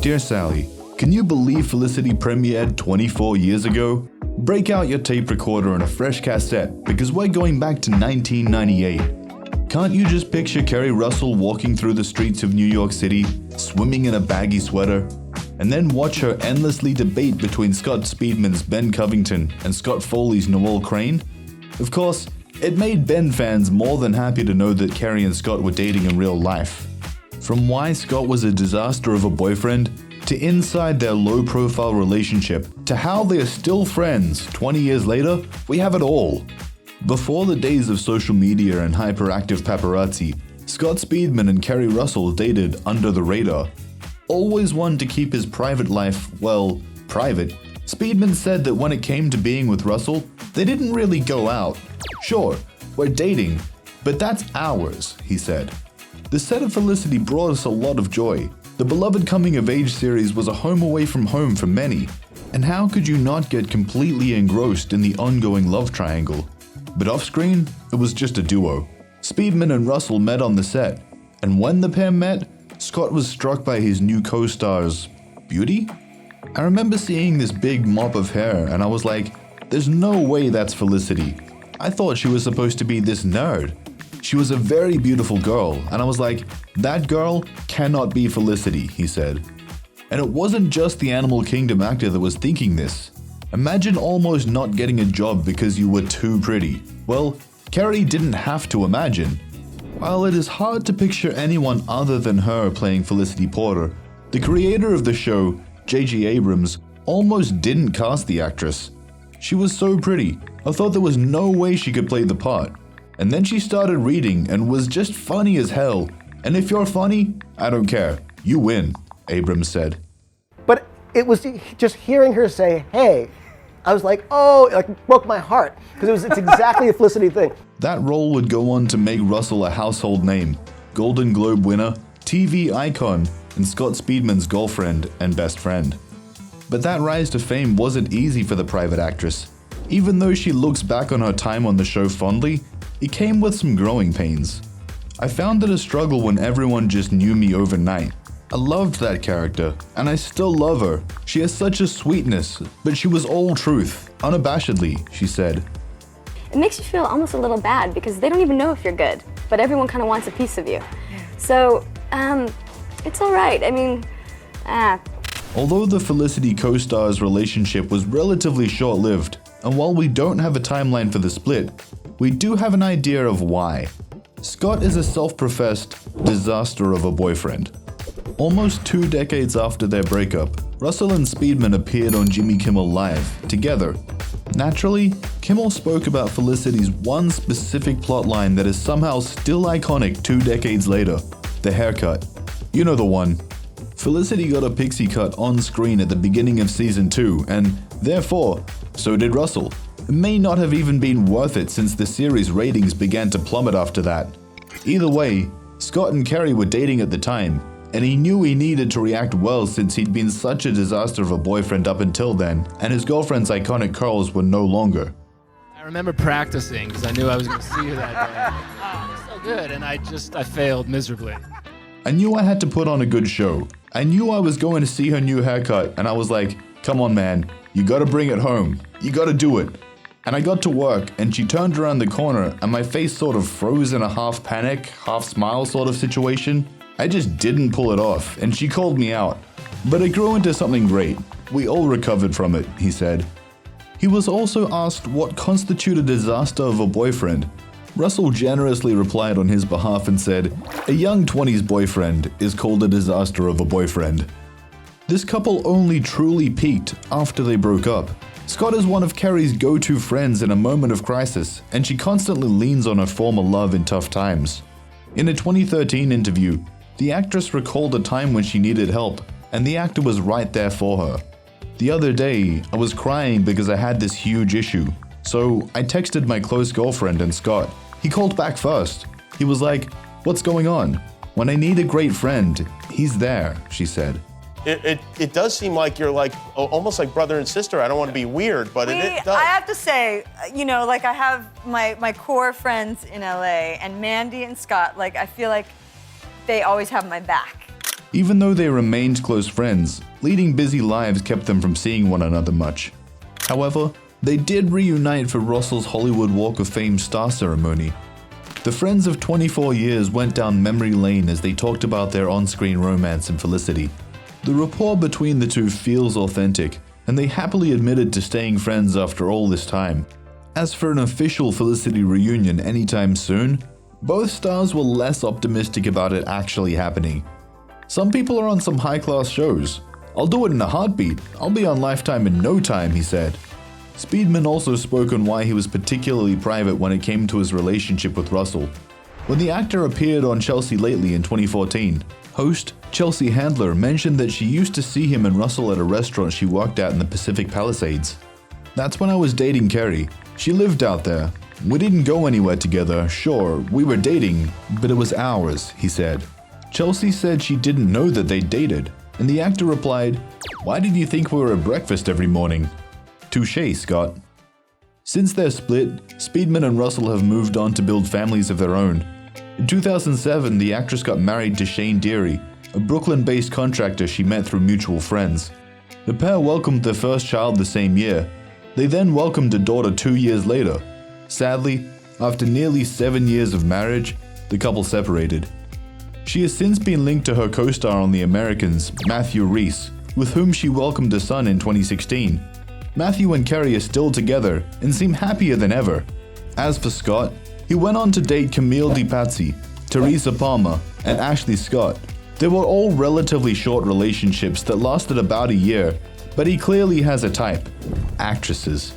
Dear Sally, can you believe Felicity premiered 24 years ago? Break out your tape recorder and a fresh cassette because we're going back to 1998. Can't you just picture Keri Russell walking through the streets of New York City, swimming in a baggy sweater, and then watch her endlessly debate between Scott Speedman's Ben Covington and Scott Foley's Noel Crane? Of course, it made Ben fans more than happy to know that Keri and Scott were dating in real life. From why Scott was a disaster of a boyfriend, to inside their low-profile relationship, to how they are still friends 20 years later, we have it all. Before the days of social media and hyperactive paparazzi, Scott Speedman and Keri Russell dated under the radar. Always one to keep his private life, well, private, Speedman said that when it came to being with Russell, they didn't really go out. Sure, we're dating, but that's ours, he said. The set of Felicity brought us a lot of joy. The beloved coming-of-age series was a home away from home for many. And how could you not get completely engrossed in the ongoing love triangle? But off-screen, it was just a duo. Speedman and Russell met on the set, and when the pair met, Scott was struck by his new co-star's beauty? I remember seeing this big mop of hair, and I was like, there's no way that's Felicity. I thought she was supposed to be this nerd. She was a very beautiful girl, and I was like, that girl cannot be Felicity, he said. And it wasn't just the Animal Kingdom actor that was thinking this. Imagine almost not getting a job because you were too pretty. Well, Keri didn't have to imagine. While it is hard to picture anyone other than her playing Felicity Porter, the creator of the show, J.J. Abrams, almost didn't cast the actress. She was so pretty, I thought there was no way she could play the part. And then she started reading and was just funny as hell. And if you're funny, I don't care. You win, Abrams said. But it was just hearing her say, hey, I was like, oh, it like broke my heart. Because it's exactly a Felicity thing. That role would go on to make Russell a household name, Golden Globe winner, TV icon, and Scott Speedman's girlfriend and best friend. But that rise to fame wasn't easy for the private actress. Even though she looks back on her time on the show fondly, it came with some growing pains. I found it a struggle when everyone just knew me overnight. I loved that character, and I still love her. She has such a sweetness, but she was all truth, unabashedly, she said. It makes you feel almost a little bad because they don't even know if you're good, but everyone kind of wants a piece of you. So, it's all right. I mean, Although the Felicity co-star's relationship was relatively short-lived, and while we don't have a timeline for the split, we do have an idea of why. Scott is a self-professed disaster of a boyfriend. Almost 2 decades after their breakup, Russell and Speedman appeared on Jimmy Kimmel Live, together. Naturally, Kimmel spoke about Felicity's one specific plotline that is somehow still iconic 2 decades later, the haircut. You know the one. Felicity got a pixie cut on screen at the beginning of season 2, and therefore, so did Russell. It may not have even been worth it since the series' ratings began to plummet after that. Either way, Scott and Keri were dating at the time, and he knew he needed to react well since he'd been such a disaster of a boyfriend up until then, and his girlfriend's iconic curls were no longer. I remember practicing because I knew I was going to see her that day. Oh, it was so good, and I failed miserably. I knew I had to put on a good show. I knew I was going to see her new haircut, and I was like, come on man, you gotta bring it home. You gotta do it. And I got to work, and she turned around the corner, and my face sort of froze in a half panic, half smile sort of situation. I just didn't pull it off, and she called me out. But it grew into something great. We all recovered from it, he said. He was also asked what constituted a disaster of a boyfriend. Russell generously replied on his behalf and said, a young 20s boyfriend is called a disaster of a boyfriend. This couple only truly peaked after they broke up. Scott is one of Keri's go-to friends in a moment of crisis, and she constantly leans on her former love in tough times. In a 2013 interview, the actress recalled a time when she needed help, and the actor was right there for her. The other day, I was crying because I had this huge issue, so I texted my close girlfriend and Scott. He called back first. He was like, what's going on? When I need a great friend, he's there, she said. It does seem like you're like almost like brother and sister. I don't want to be weird, but it does. I have to say, you know, like I have my core friends in LA, and Mandy and Scott, like I feel like they always have my back. Even though they remained close friends, leading busy lives kept them from seeing one another much. However, they did reunite for Russell's Hollywood Walk of Fame star ceremony. The friends of 24 years went down memory lane as they talked about their on-screen romance and Felicity. The rapport between the two feels authentic, and they happily admitted to staying friends after all this time. As for an official Felicity reunion anytime soon, both stars were less optimistic about it actually happening. Some people are on some high-class shows. I'll do it in a heartbeat. I'll be on Lifetime in no time, he said. Speedman also spoke on why he was particularly private when it came to his relationship with Russell. When the actor appeared on Chelsea Lately in 2014, host Chelsea Handler mentioned that she used to see him and Russell at a restaurant she worked at in the Pacific Palisades. That's when I was dating Keri. She lived out there. We didn't go anywhere together, sure, we were dating, but it was ours, he said. Chelsea said she didn't know that they dated, and the actor replied, "Why did you think we were at breakfast every morning?" Touché, Scott. Since their split, Speedman and Russell have moved on to build families of their own. In 2007, the actress got married to Shane Deary, a Brooklyn-based contractor she met through mutual friends. The pair welcomed their first child the same year. They then welcomed a daughter 2 years later. Sadly, after nearly 7 years of marriage, the couple separated. She has since been linked to her co-star on The Americans, Matthew Rhys, with whom she welcomed a son in 2016. Matthew and Keri are still together and seem happier than ever. As for Scott, he went on to date Camille DiPazzi, Teresa Palmer, and Ashley Scott. They were all relatively short relationships that lasted about a year, but he clearly has a type: actresses.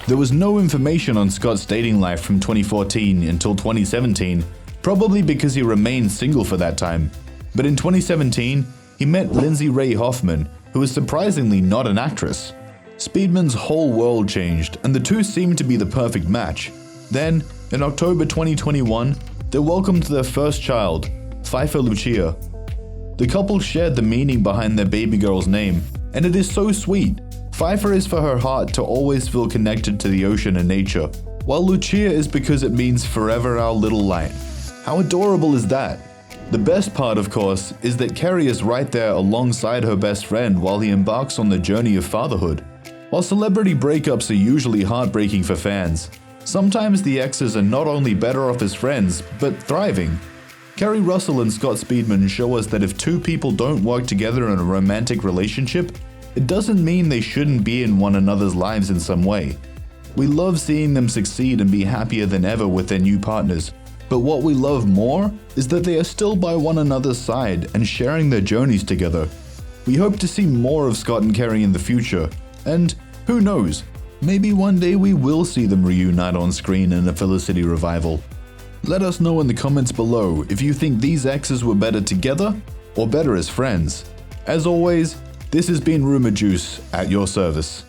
There was no information on Scott's dating life from 2014 until 2017, probably because he remained single for that time. But in 2017, he met Lindsay Ray Hoffman, who is surprisingly not an actress. Speedman's whole world changed, and the two seemed to be the perfect match. Then, in October 2021, they welcomed their first child, Pfeiffer Lucia. The couple shared the meaning behind their baby girl's name, and it is so sweet. Pfeiffer is for her heart to always feel connected to the ocean and nature, while Lucia is because it means forever our little light. How adorable is that? The best part, of course, is that Keri is right there alongside her best friend while he embarks on the journey of fatherhood. While celebrity breakups are usually heartbreaking for fans, sometimes the exes are not only better off as friends, but thriving. Keri Russell and Scott Speedman show us that if two people don't work together in a romantic relationship, it doesn't mean they shouldn't be in one another's lives in some way. We love seeing them succeed and be happier than ever with their new partners, but what we love more is that they are still by one another's side and sharing their journeys together. We hope to see more of Scott and Keri in the future, and who knows, maybe one day we will see them reunite on screen in a Felicity revival. Let us know in the comments below if you think these exes were better together or better as friends. As always, this has been Rumour Juice at your service.